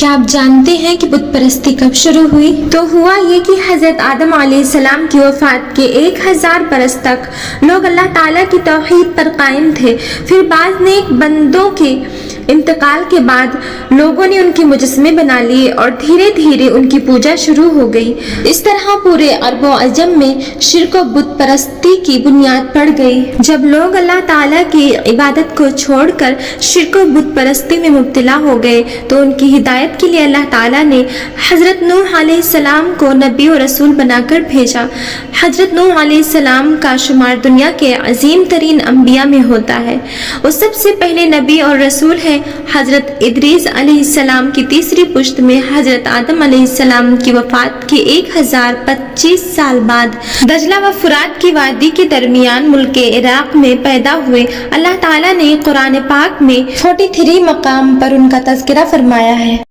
کیا آپ جانتے ہیں کہ بت پرستی کب شروع ہوئی؟ تو ہوا یہ کہ حضرت آدم علیہ السلام کی وفات کے 1000 برس تک لوگ اللہ تعالیٰ کی توحید پر قائم تھے۔ پھر بعض نیک بندوں کے انتقال کے بعد لوگوں نے ان کے مجسمے بنا لیے اور دھیرے دھیرے ان کی پوجا شروع ہو گئی۔ اس طرح پورے عرب و عجم میں شرک و بت پرستی کی بنیاد پڑ گئی۔ جب لوگ اللہ تعالیٰ کی عبادت کو چھوڑ کر شرک و بت پرستی میں مبتلا ہو گئے تو ان کی ہدایت کے لیے اللہ تعالیٰ نے حضرت نوح علیہ السلام کو نبی و رسول بنا کر بھیجا۔ حضرت نوح علیہ السلام کا شمار دنیا کے عظیم ترین انبیاء میں ہوتا ہے۔ وہ سب سے پہلے نبی اور رسول ہیں۔ حضرت ادریس علیہ السلام کی تیسری پشت میں حضرت آدم علیہ السلام کی وفات کے 1025 سال بعد دجلہ و فرات کی وادی کے درمیان ملک عراق میں پیدا ہوئے۔ اللہ تعالیٰ نے قرآن پاک میں 43 مقام پر ان کا تذکرہ فرمایا ہے۔